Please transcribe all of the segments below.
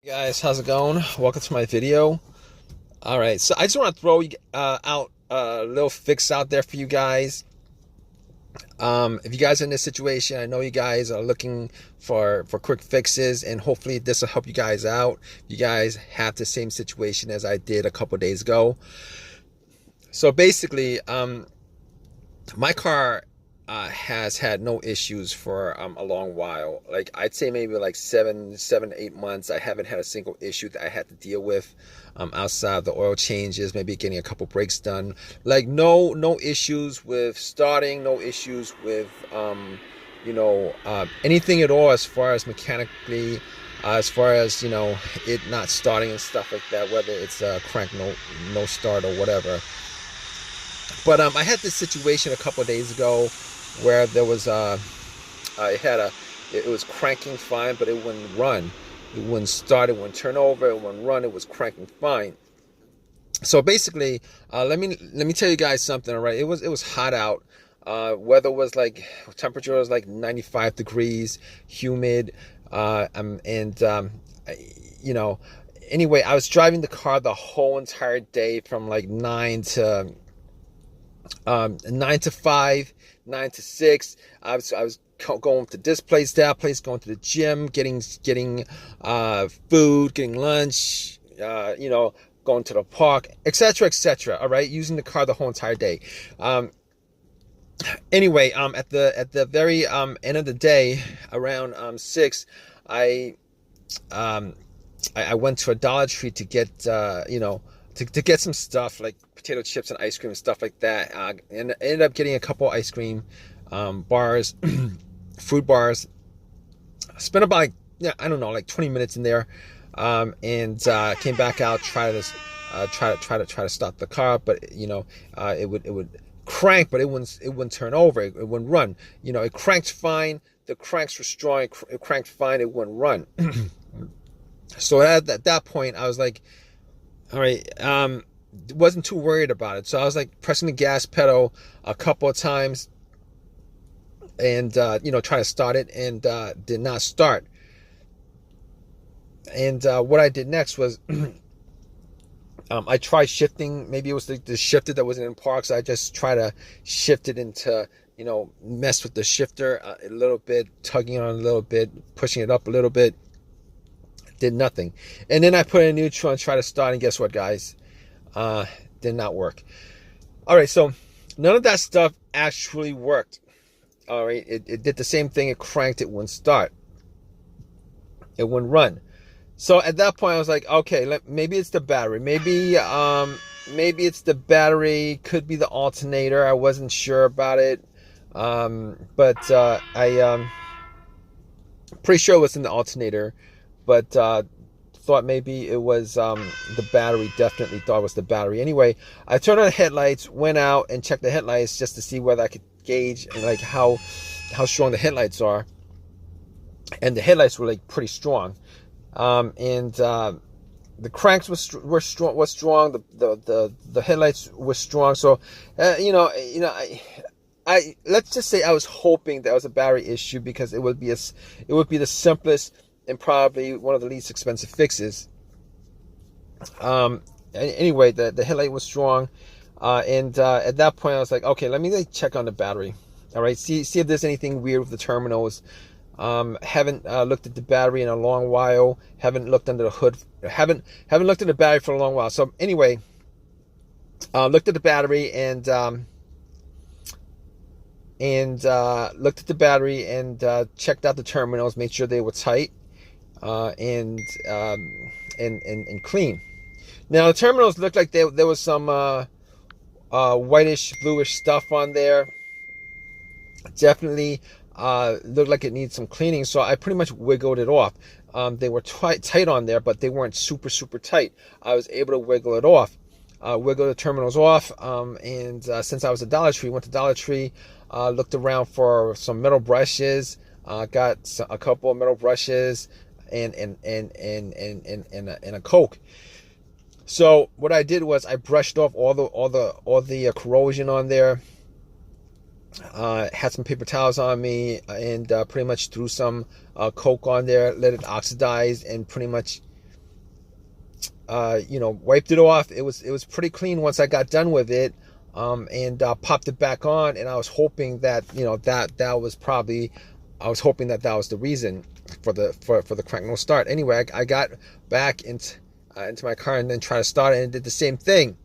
Hey guys, how's it going? Welcome to my video. All right, so I just want to throw out a little fix out there for you guys. If you guys are in this situation, I know you guys are looking for quick fixes, and hopefully this will help you guys out. You guys have the same situation as I did a couple days ago. So basically, my car has had no issues for a long while. Like I'd say maybe like 8 months. I haven't had a single issue that I had to deal with outside of the oil changes, maybe getting a couple brakes done. Like no issues with starting, no issues with anything at all as far as mechanically. As far as it not starting and stuff like that, whether it's a crank no start or whatever. But I had this situation a couple of days ago where there was it was cranking fine, but it wouldn't run. It wouldn't start. It wouldn't turn over. It wouldn't run. It was cranking fine. So basically, let me tell you guys something. All right, it was hot out. Weather was like temperature was like 95 degrees, humid, Anyway, I was driving the car the whole entire day from like 9 to 5, 9 to 6. I was going to this place, that place, going to the gym, getting food, getting lunch, going to the park, etc., etc. All right, using the car the whole entire day. Anyway, at the very end of the day, around 6, I went to a Dollar Tree to get to get some stuff like potato chips and ice cream and stuff like that. And I ended up getting a couple ice cream bars, fruit bars. Spent about I don't know, like 20 minutes in there, and came back out, try to stop the car, but it would crank, but it wouldn't turn over. It wouldn't run. It cranked fine. The cranks were strong. It cranked fine. It wouldn't run. So at that point, I was like, all right, wasn't too worried about it. So I was like pressing the gas pedal a couple of times and try to start it, and did not start. And what I did next was I tried shifting. Maybe it was the shifter that wasn't in park, so I just try to shift it into, mess with the shifter a little bit, tugging on it a little bit, pushing it up a little bit. Did nothing. And then I put it in neutral and tried to start, and guess what, guys? Did not work. All right, so none of that stuff actually worked. All right, it did the same thing. It cranked. It wouldn't start. It wouldn't run. So at that point, I was like, okay, maybe it's the battery. Maybe it's the battery. Could be the alternator. I wasn't sure about it, but I pretty sure it was in the alternator. But thought maybe it was the battery. Definitely thought it was the battery. Anyway, I turned on the headlights, went out and checked the headlights just to see whether I could gauge like how strong the headlights are. And the headlights were like pretty strong. And the cranks were strong. The headlights were strong. So I let's just say I was hoping that was a battery issue, because it would be the simplest and probably one of the least expensive fixes. Anyway, the headlight was strong, and at that point I was like, okay, let me check on the battery. All right, see if there's anything weird with the terminals. Haven't looked at the battery in a long while. Haven't looked under the hood. Haven't looked at the battery for a long while. So anyway, looked at the battery and looked at the battery and checked out the terminals, made sure they were tight. And clean. Now the terminals looked like there was some whitish, bluish stuff on there. Definitely looked like it needs some cleaning. So I pretty much wiggled it off. They were tight on there, but they weren't super tight. I was able to wiggle it off. Wiggle the terminals off. And since I was at Dollar Tree, went to Dollar Tree, looked around for some metal brushes. Got a couple of metal brushes. And a Coke. So what I did was I brushed off all the corrosion on there. Had some paper towels on me, and pretty much threw some Coke on there, let it oxidize, and pretty much wiped it off. It was pretty clean once I got done with it, and popped it back on. And I was hoping that that was probably, I was hoping that that was the reason for the crank no start. Anyway, I got back into my car and then tried to start it and did the same thing.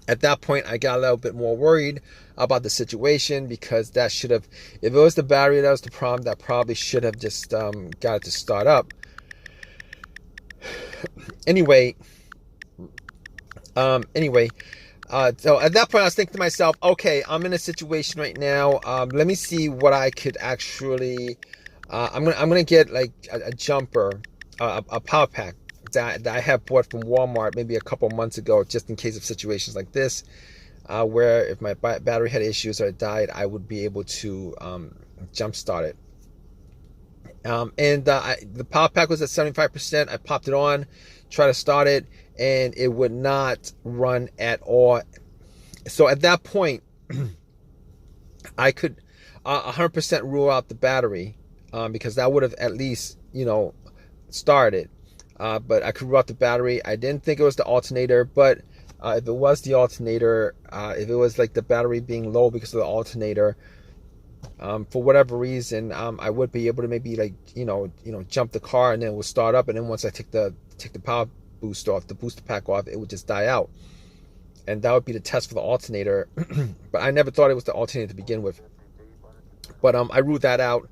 At that point, I got a little bit more worried about the situation, because that should have, if it was the battery that was the problem, that probably should have just got it to start up. Anyway, so at that point I was thinking to myself, okay, I'm in a situation right now. Let me see what I could actually. I'm gonna get like a jumper, a power pack that I have bought from Walmart maybe a couple months ago, just in case of situations like this, where if my battery had issues or it died, I would be able to jump start it. The power pack was at 75%. I popped it on, tried to start it, and it would not run at all. So at that point, I could 100% rule out the battery, because that would have at least, started. But I could rule out the battery. I didn't think it was the alternator, but if it was the alternator, if it was like the battery being low because of the alternator, for whatever reason, I would be able to maybe jump the car and then it would start up, and then once I take the power boost off, the booster pack off, it would just die out, and that would be the test for the alternator. But I never thought it was the alternator to begin with. But I ruled that out,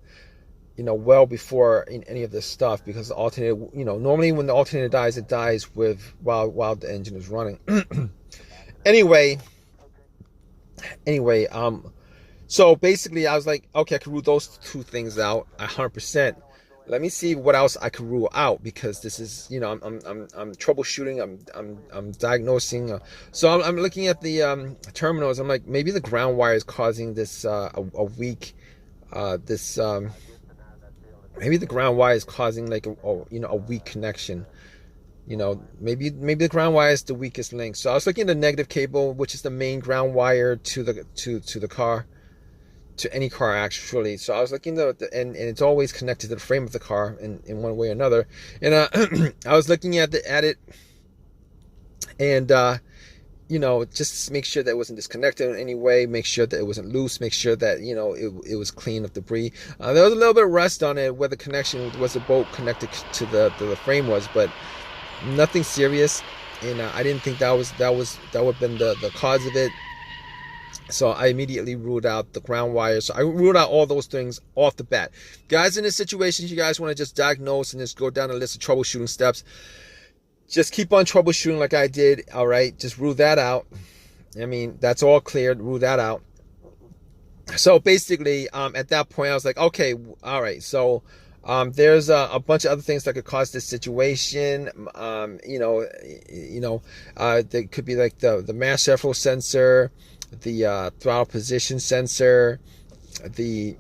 well before any of this stuff, because the alternator, normally when the alternator dies, it dies while the engine is running. Anyway. So basically, I was like, okay, I could rule those two things out 100%. Let me see what else I could rule out, because this is, I'm troubleshooting, I'm diagnosing. So I'm looking at the terminals. I'm like, maybe the ground wire is causing this a weak maybe the ground wire is causing like a weak connection. Maybe the ground wire is the weakest link. So I was looking at the negative cable, which is the main ground wire to the car. To any car, actually. So I was looking at and it's always connected to the frame of the car in one way or another. And I was looking at it, and just make sure that it wasn't disconnected in any way, make sure that it wasn't loose, make sure that it was clean of debris. There was a little bit of rust on it where the connection was the bolt connected to the frame was, but nothing serious. And I didn't think that would have been the cause of it. So I immediately ruled out the ground wire. So I ruled out all those things off the bat. Guys, in this situation, you guys want to just diagnose and just go down a list of troubleshooting steps. Just keep on troubleshooting like I did. All right, just rule that out. I mean, that's all cleared. Rule that out. So basically, at that point, I was like, okay, all right. So there's a bunch of other things that could cause this situation. There could be like the mass airflow sensor, the throttle position sensor, the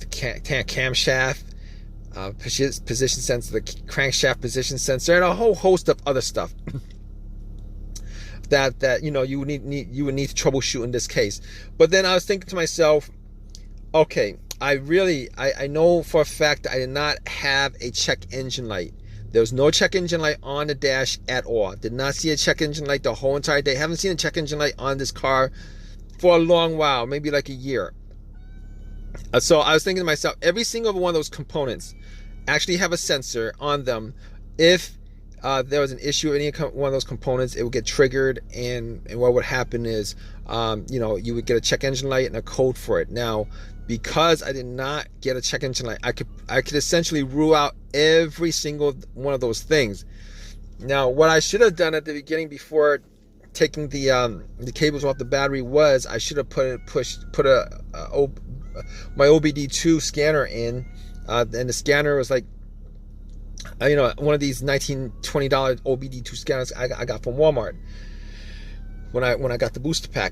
camshaft position sensor, the crankshaft position sensor, and a whole host of other stuff that you would need to troubleshoot in this case. But then I was thinking to myself, okay, I know for a fact that I did not have a check engine light. There was no check engine light on the dash at all. Did not see a check engine light the whole entire day. Haven't seen a check engine light on this car for a long while, maybe like a year. So I was thinking to myself, every single one of those components actually have a sensor on them. If there was an issue with any one of those components, it would get triggered, and what would happen is, you would get a check engine light and a code for it. Now, because I did not get a check engine light, I could essentially rule out every single one of those things. Now, what I should have done at the beginning before taking the cables off the battery was I should have put my OBD2 scanner in, and the scanner was like, one of these $19-20 OBD2 scanners I got from Walmart when I got the booster pack.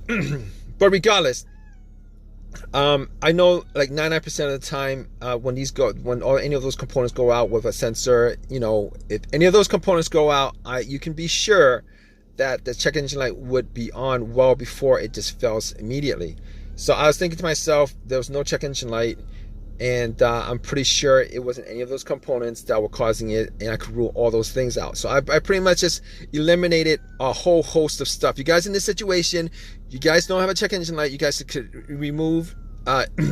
But regardless, I know like 99% of the time when any of those components go out with a sensor, if any of those components go out, you can be sure that the check engine light would be on well before it just fails immediately. So I was thinking to myself, there was no check engine light. and I'm pretty sure it wasn't any of those components that were causing it, and I could rule all those things out. So I pretty much just eliminated a whole host of stuff. You guys in this situation, you guys don't have a check engine light, you guys could remove,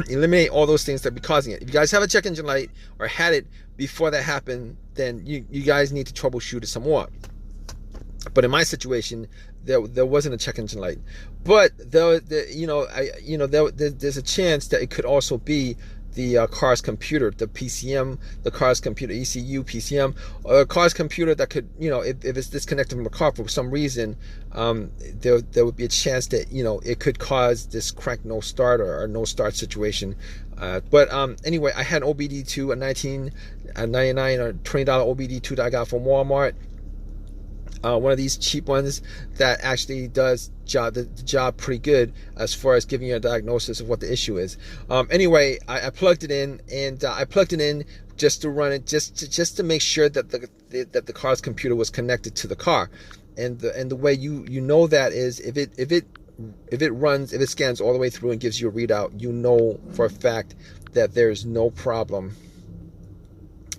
eliminate all those things that be causing it. If you guys have a check engine light or had it before that happened, then you guys need to troubleshoot it some more. But in my situation, there wasn't a check engine light. But there's a chance that it could also be the car's computer, the PCM, the car's computer, ECU, PCM, or a car's computer that could, if it's disconnected from the car for some reason, there would be a chance that, it could cause this crank no start or no start situation. But anyway, I had an OBD2, a $19.99 or $20 OBD2 that I got from Walmart. One of these cheap ones that actually does the job pretty good as far as giving you a diagnosis of what the issue is. Anyway, I plugged it in, and I plugged it in just to run it, just to make sure that the car's computer was connected to the car. And the way you know that is if it scans all the way through and gives you a readout, you know for a fact that there's no problem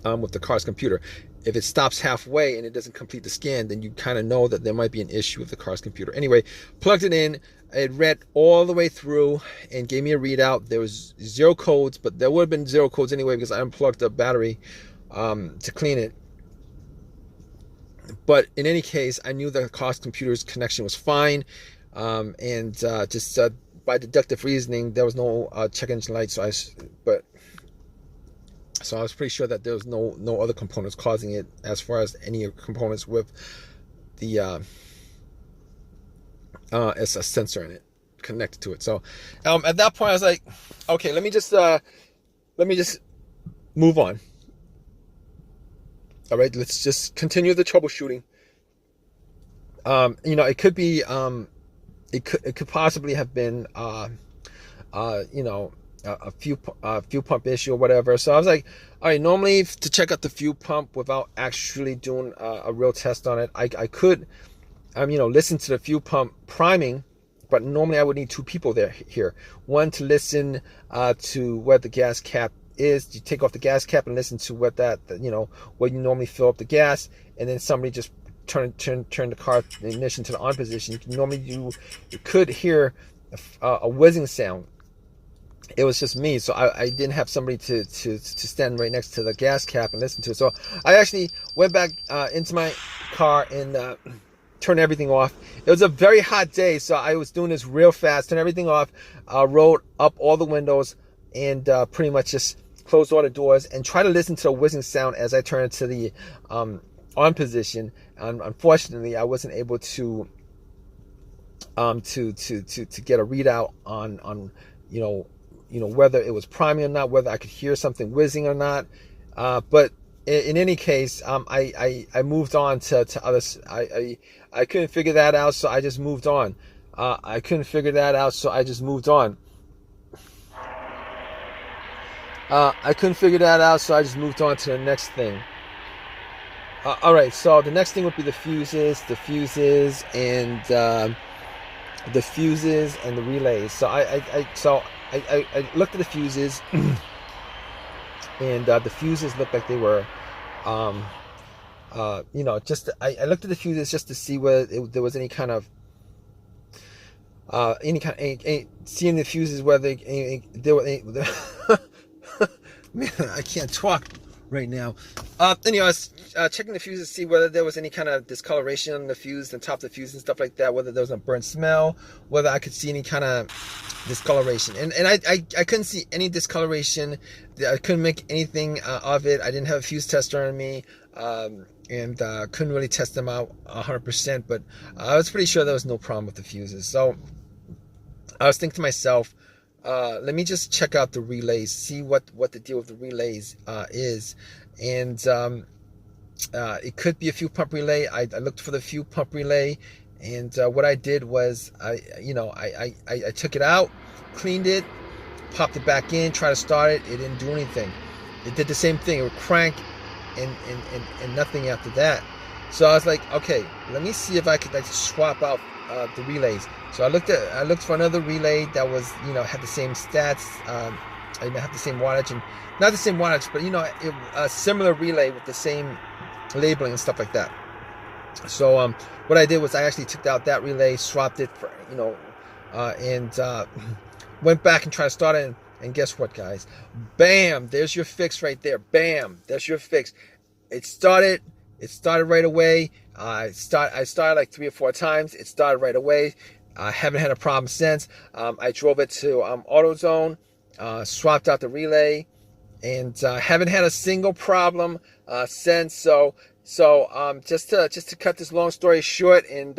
with the car's computer. If it stops halfway and it doesn't complete the scan, then you kind of know that there might be an issue with the car's computer. Anyway, plugged it in, it read all the way through and gave me a readout. There was 0 codes, but there would have been 0 codes anyway because I unplugged the battery to clean it. But in any case, I knew the car's computer's connection was fine, and just by deductive reasoning, there was no check engine light. So I was pretty sure that there was no other components causing it, as far as any components with the it's a sensor in it connected to it. So at that point I was like, okay, let me just move on. All right, let's just continue the troubleshooting. It could be it could possibly have been a fuel pump issue or whatever. So I was like, all right, normally to check out the fuel pump without actually doing a real test on it, I could listen to the fuel pump priming, but normally I would need 2 people here. One to listen to where the gas cap is. You take off the gas cap and listen to what where you normally fill up the gas, and then somebody just turn the car, the ignition to the on position. You could hear a whizzing sound. It was just me, so I didn't have somebody to stand right next to the gas cap and listen to it. So I actually went back into my car and turned everything off. It was a very hot day, so I was doing this real fast. Turned everything off, rolled up all the windows, and pretty much just closed all the doors and tried to listen to the whizzing sound as I turned to the on position. And unfortunately, I wasn't able to get a readout on whether it was priming or not, whether I could hear something whizzing or not. But in any case, I moved on to others. I couldn't figure that out, so I just moved on. I couldn't figure that out, so I just moved on. I couldn't figure that out, so I just moved on to the next thing. All right, so the next thing would be the fuses and the relays. So I looked at the fuses, and the fuses looked like they were, I looked at the fuses just to see whether there was any kind of, seeing the fuses whether there were. Man, I can't talk right now. Anyway, I was checking the fuses to see whether there was any kind of discoloration on the fuse, the top of the fuse and stuff like that, whether there was a burnt smell, whether I could see any kind of discoloration. And I couldn't see any discoloration. I couldn't make anything of it. I didn't have a fuse tester on me, and couldn't really test them out 100%, but I was pretty sure there was no problem with the fuses. So I was thinking to myself, let me just check out the relays, see what the deal with the relays is. And it could be a fuel pump relay. I looked for the fuel pump relay, and what I did was I took it out, cleaned it, popped it back in, tried to start it. It didn't do anything. It did the same thing. It would crank and nothing after that. So I was like, okay, let me see if I could swap out the relays. So I looked for another relay that was, had the same stats, I didn't have the same wattage, and not the same wattage, but a similar relay with the same labeling and stuff like that. So what I did was I actually took out that relay, swapped it for and went back and tried to start it. And guess what, guys? Bam! There's your fix right there. Bam! That's your fix. It started right away. I started like 3 or 4 times. It started right away. I haven't had a problem since. I drove it to AutoZone, swapped out the relay, and haven't had a single problem since. So just to cut this long story short, and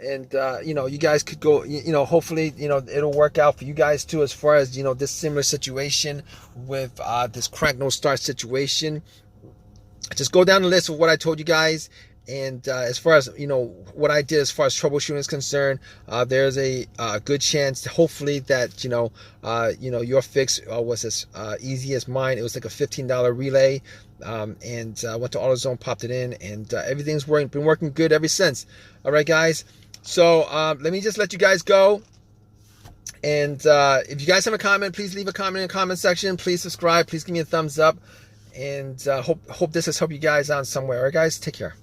you guys could go, hopefully, it'll work out for you guys too, as far as, this similar situation with this crank no start situation. Just go down the list of what I told you guys. And as far as, what I did as far as troubleshooting is concerned, there's a good chance, hopefully, that, your fix was as easy as mine. It was like a $15 relay. And I went to AutoZone, popped it in, and everything's been working good ever since. All right, guys. So let me just let you guys go. And if you guys have a comment, please leave a comment in the comment section. Please subscribe. Please give me a thumbs up. And hope this has helped you guys out somewhere. All right, guys. Take care.